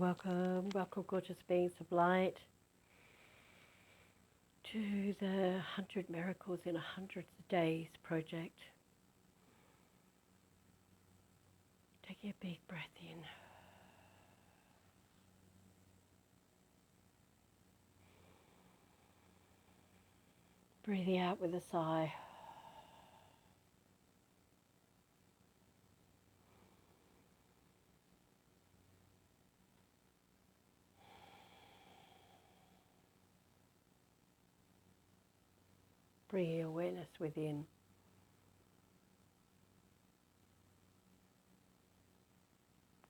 welcome, welcome, gorgeous beings of light, to the 100 Miracles in 100 Days project. Take a big breath in. Breathing out with a sigh. Bring your awareness within.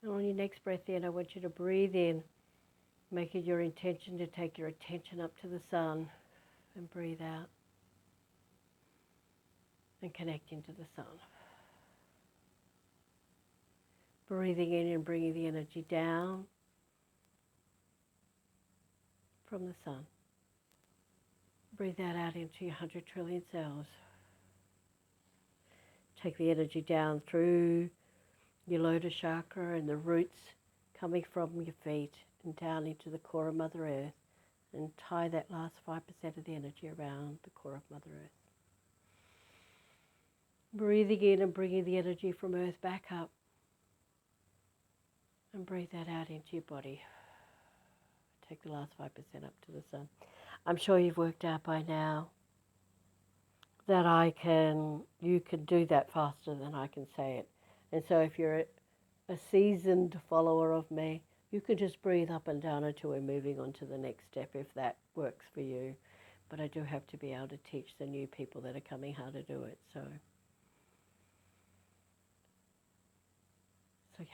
And on your next breath in, I want you to breathe in, make it your intention to take your attention up to the sun, and breathe out and connect into the sun. Breathing in and bringing the energy down from the sun. Breathe that out into your 100 trillion cells. Take the energy down through your lotus chakra and the roots coming from your feet and down into the core of Mother Earth, and tie that last 5% of the energy around the core of Mother Earth. Breathing in and bringing the energy from Earth back up, and breathe that out into your body. Take the last 5% up to the sun. I'm sure you've worked out by now that you can do that faster than I can say it. And so if you're a seasoned follower of me, you can just breathe up and down until we're moving on to the next step if that works for you. But I do have to be able to teach the new people that are coming how to do it. So yeah.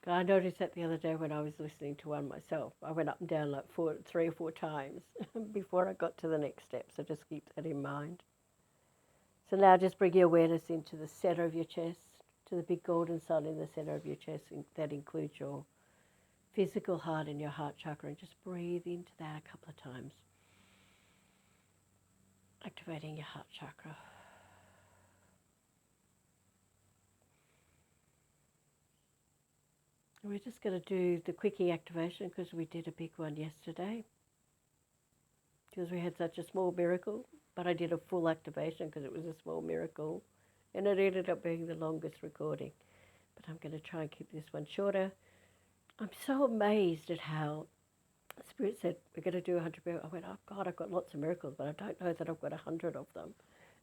I noticed that the other day when I was listening to one myself. I went up and down like 3 or 4 times before I got to the next step. So just keep that in mind. So now just bring your awareness into the center of your chest, to the big golden sun in the center of your chest. That includes your physical heart and your heart chakra. And just breathe into that a couple of times. Activating your heart chakra. We're just going to do the quickie activation because we did a big one yesterday. Because we had such a small miracle, but I did a full activation because it was a small miracle. And it ended up being the longest recording. But I'm going to try and keep this one shorter. I'm so amazed at how Spirit said, we're going to do 100 miracles. I went, oh God, I've got lots of miracles, but I don't know that I've got 100 of them.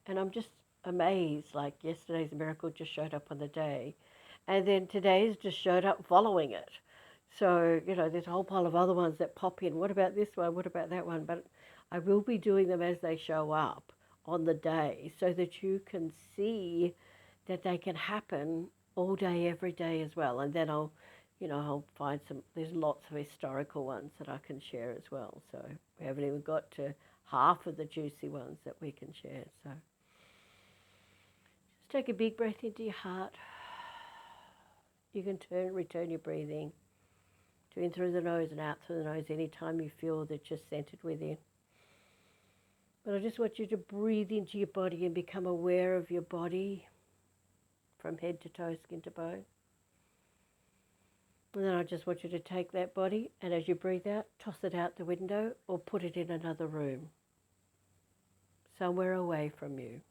And I'm just amazed, like yesterday's miracle just showed up on the day. And then today's just showed up following it. So, there's a whole pile of other ones that pop in. What about this one? What about that one? But I will be doing them as they show up on the day so that you can see that they can happen all day, every day as well. And then I'll find there's lots of historical ones that I can share as well. So we haven't even got to half of the juicy ones that we can share. So just take a big breath into your heart. You can return your breathing to in through the nose and out through the nose anytime you feel that you're centered within. But I just want you to breathe into your body and become aware of your body from head to toe, skin to bone. And then I just want you to take that body and as you breathe out, toss it out the window or put it in another room, somewhere away from you.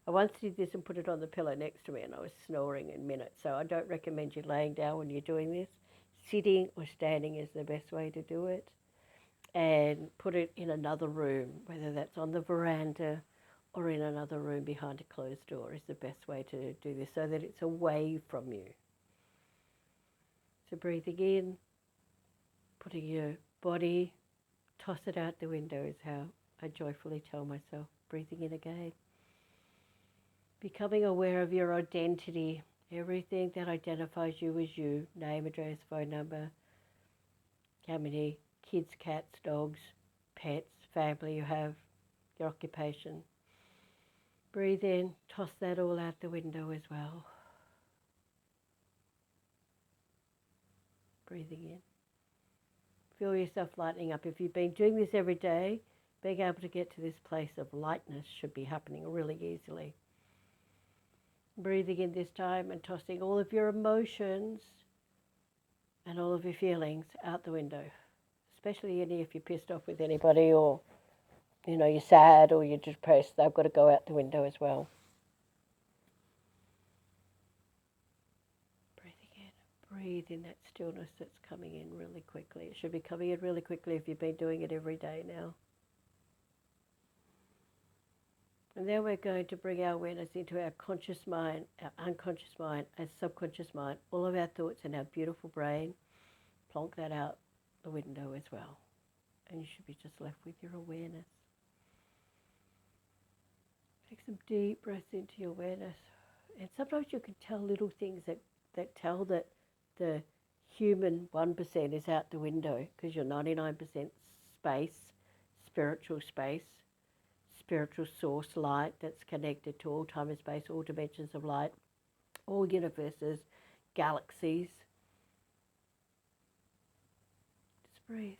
I once did this and put it on the pillow next to me and I was snoring in minutes. So I don't recommend you laying down when you're doing this. Sitting or standing is the best way to do it. And put it in another room, whether that's on the veranda or in another room behind a closed door is the best way to do this so that it's away from you. So breathing in, putting your body, toss it out the window is how I joyfully tell myself. Breathing in again. Becoming aware of your identity, everything that identifies you as you, name, address, phone number, how many kids, cats, dogs, pets, family you have, your occupation. Breathe in, toss that all out the window as well. Breathing in. Feel yourself lightening up. If you've been doing this every day, being able to get to this place of lightness should be happening really easily. Breathing in this time and tossing all of your emotions and all of your feelings out the window, especially if you're pissed off with anybody, or you're sad or you're depressed. They've got to go out the window as well. Breathing in. Breathe in that stillness that's coming in really quickly. It should be coming in really quickly if you've been doing it every day now. And then we're going to bring our awareness into our conscious mind, our unconscious mind, our subconscious mind, all of our thoughts in our beautiful brain. Plonk that out the window as well. And you should be just left with your awareness. Take some deep breaths into your awareness. And sometimes you can tell little things that tell that the human 1% is out the window, because you're 99% space, spiritual source light that's connected to all time and space, all dimensions of light, all universes, galaxies. Just breathe.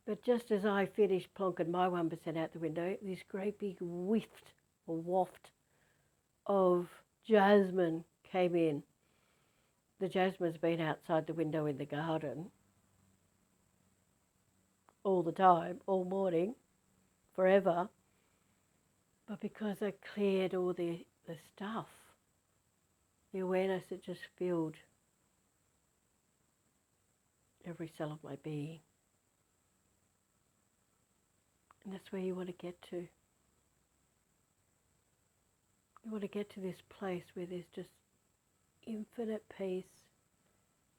But just as I finished plonking my 1% out the window, this great big waft of jasmine came in. The jasmine's been outside the window in the garden all the time, all morning, forever. But because I cleared all the stuff, the awareness, it just filled every cell of my being. And that's where you want to get to. You want to get to this place where there's just infinite peace,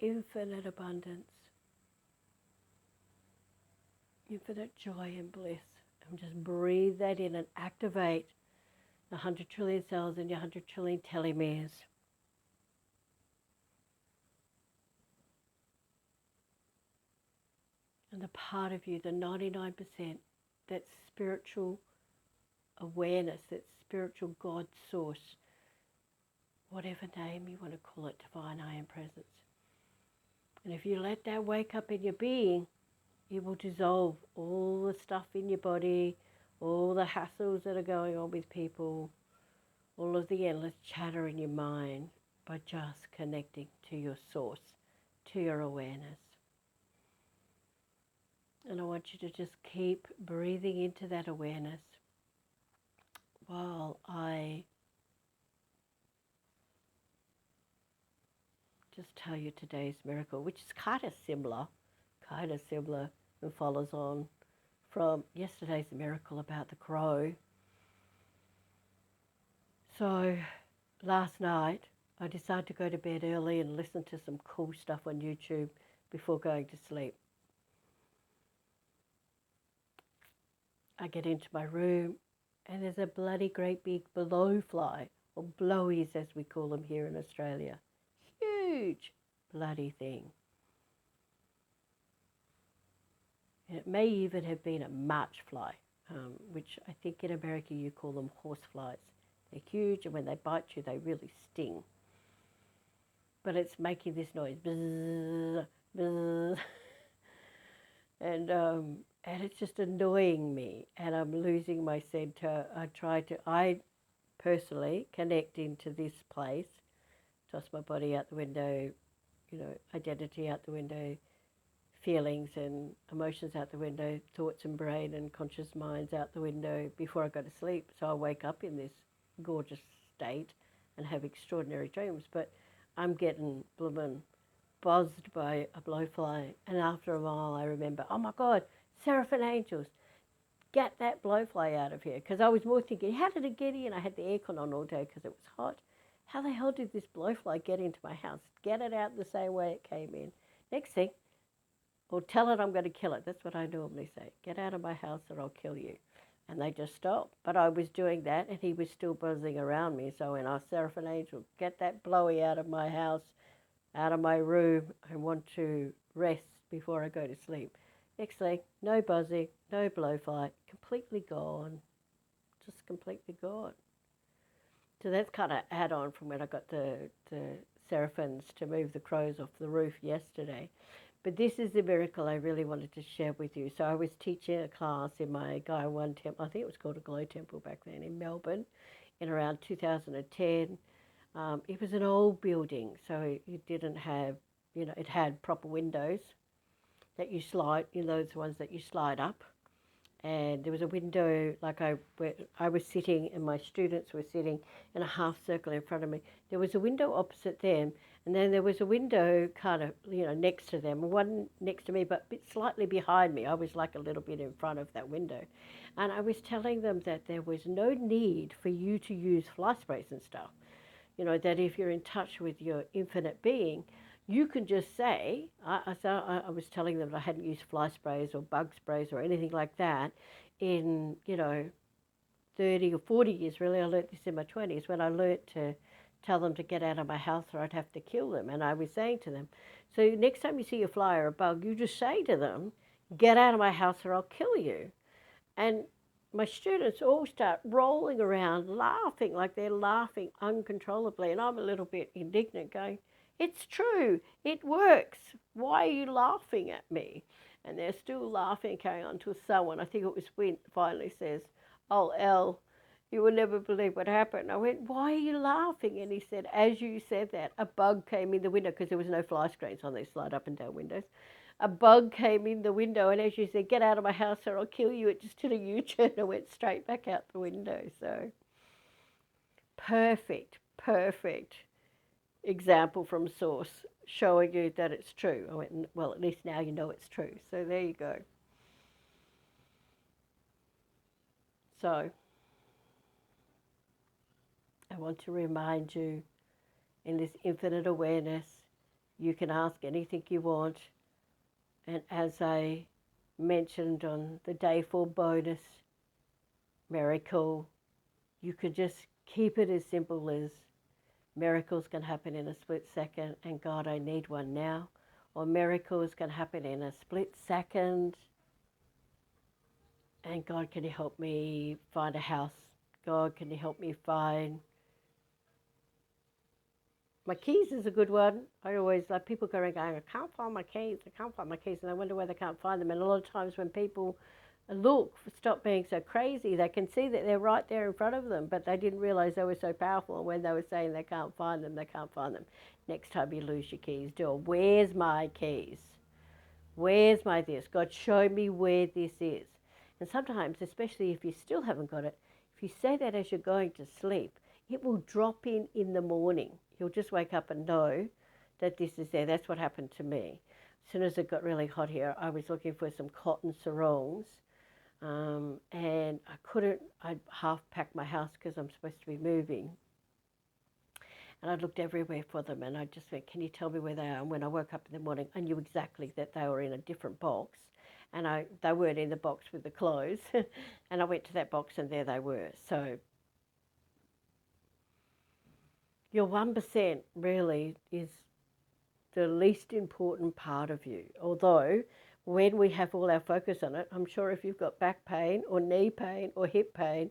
infinite abundance, infinite joy and bliss. And just breathe that in and activate the 100 trillion cells in your 100 trillion telomeres. And the part of you, the 99%, that spiritual awareness, that spiritual God source, whatever name you want to call it, divine I am presence. And if you let that wake up in your being, it will dissolve all the stuff in your body, all the hassles that are going on with people, all of the endless chatter in your mind, by just connecting to your source, to your awareness. And I want you to just keep breathing into that awareness while I just tell you today's miracle, which is kind of similar and follows on from yesterday's miracle about the crow. So last night I decided to go to bed early and listen to some cool stuff on YouTube before going to sleep. I get into my room and there's a bloody great big blowfly, or blowies as we call them here in Australia. Huge bloody thing. And it may even have been a march fly, which I think in America you call them horse flies. They're huge, and when they bite you, they really sting. But it's making this noise, bzzz, bzzz. And it's just annoying me, and I'm losing my center. I personally connect into this place, toss my body out the window, identity out the window, feelings and emotions out the window, thoughts and brain and conscious minds out the window before I go to sleep. So I wake up in this gorgeous state and have extraordinary dreams. But I'm getting bloomin' buzzed by a blowfly. And after a while I remember, oh my God, Seraphim angels, get that blowfly out of here. Because I was more thinking, how did it get in? I had the aircon on all day because it was hot. How the hell did this blowfly get into my house? Get it out the same way it came in. Next thing, or tell it I'm going to kill it. That's what I normally say. Get out of my house or I'll kill you. And they just stopped. But I was doing that and he was still buzzing around me. So when I asked Seraphim angel, get that blowy out of my house, out of my room. I want to rest before I go to sleep. Next thing, no buzzing, no blowfly, completely gone. Just completely gone. So that's kind of add-on from when I got the seraphims to move the crows off the roof yesterday. But this is the miracle I really wanted to share with you. So I was teaching a class in my Gaia 1 temple, I think it was called a Glow Temple back then in Melbourne, in around 2010. It was an old building, so it didn't have, it had proper windows that you slide, those ones that you slide up. And there was a window, where I was sitting and my students were sitting in a half circle in front of me. There was a window opposite them, and then there was a window kind of, next to them, one next to me, but a bit slightly behind me. I was like a little bit in front of that window. And I was telling them that there was no need for you to use fly sprays and stuff. That if you're in touch with your infinite being, you can just say, I was telling them that I hadn't used fly sprays or bug sprays or anything like that in, 30 or 40 years, really. I learnt this in my 20s when I learnt to tell them to get out of my house or I'd have to kill them. And I was saying to them, so next time you see a fly or a bug, you just say to them, get out of my house or I'll kill you. And my students all start rolling around laughing, like they're laughing uncontrollably. And I'm a little bit indignant going, it's true, it works. Why are you laughing at me? And they're still laughing, carrying on until someone, I think it was Wint, finally says, oh, Elle, you will never believe what happened. I went, why are you laughing? And he said, as you said that, a bug came in the window, because there was no fly screens on these slide up and down windows. A bug came in the window, and as you said, get out of my house or I'll kill you, it just did a U-turn and went straight back out the window. So perfect example from source showing you that it's true. I went, well, at least now you know it's true. So there you go. So I want to remind you, in this infinite awareness, you can ask anything you want. And as I mentioned on the day 4 bonus miracle, you could just keep it as simple as miracles can happen in a split second, and God, I need one now. Or miracles can happen in a split second, and God, can you help me find a house? God, can you help me find my keys? Is a good one. I always like people going, I can't find my keys, and I wonder why they can't find them. And a lot of times when people stop being so crazy, they can see that they're right there in front of them, but they didn't realize they were so powerful. And when they were saying they can't find them, they can't find them. Next time you lose your keys, do it. Where's my keys? Where's my this? God, show me where this is. And sometimes, especially if you still haven't got it, if you say that as you're going to sleep, it will drop in the morning. You'll just wake up and know that this is there. That's what happened to me. As soon as it got really hot here, I was looking for some cotton sarongs. And I'd half packed my house because I'm supposed to be moving. And I looked everywhere for them, and I just went, can you tell me where they are? And when I woke up in the morning, I knew exactly that they were in a different box. And they weren't in the box with the clothes. And I went to that box, and there they were. So your 1% really is the least important part of you. Although when we have all our focus on it, I'm sure if you've got back pain or knee pain or hip pain,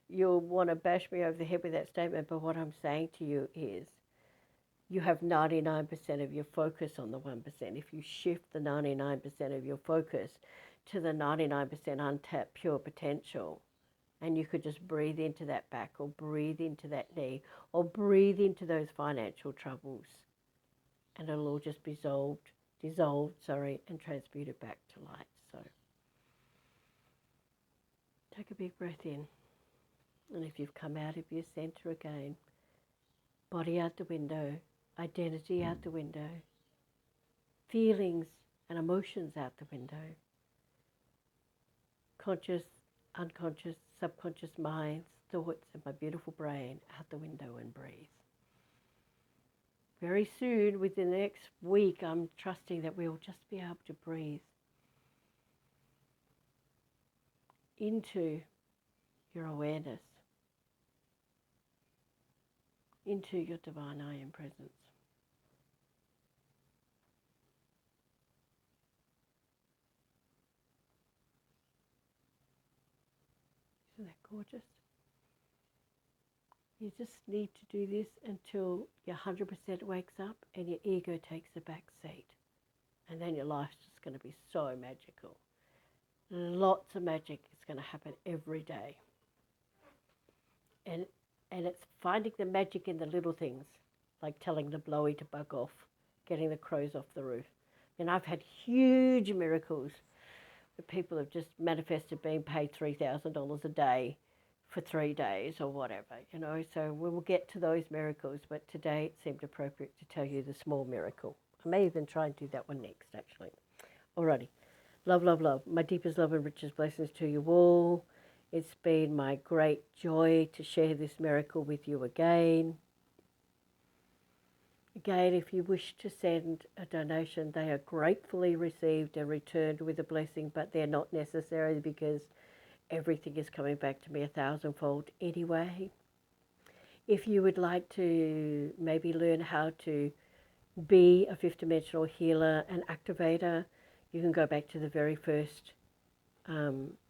you'll want to bash me over the head with that statement. But what I'm saying to you is you have 99% of your focus on the 1%. If you shift the 99% of your focus to the 99% untapped pure potential, and you could just breathe into that back or breathe into that knee or breathe into those financial troubles, and it'll all just be dissolved, and transmuted back to light. So take a big breath in. And if you've come out of your center again, body out the window, identity out the window, feelings and emotions out the window, conscious, unconscious, subconscious minds, thoughts, and my beautiful brain out the window, and breathe. Very soon, within the next week, I'm trusting that we'll just be able to breathe into your awareness, into your divine I Am presence. Isn't that gorgeous? You just need to do this until your 100% wakes up and your ego takes a back seat. And then your life's just going to be so magical. Lots of magic is going to happen every day. And it's finding the magic in the little things, like telling the blowy to bug off getting the crows off the roof. And I've had huge miracles where people have just manifested being paid $3,000 a day for 3 days or whatever, you know. So we will get to those miracles, but today it seemed appropriate to tell you the small miracle. I may even try and do that one next, actually. Alrighty. Love, love, love. My deepest love and richest blessings to you all. It's been my great joy to share this miracle with you again. Again, if you wish to send a donation, they are gratefully received and returned with a blessing, but they're not necessary because everything is coming back to me 1,000-fold anyway. If you would like to maybe learn how to be a fifth-dimensional healer and activator, you can go back to the very first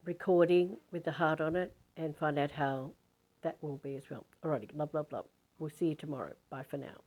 recording with the heart on it and find out how that will be as well. Alrighty, love, love, love. We'll see you tomorrow. Bye for now.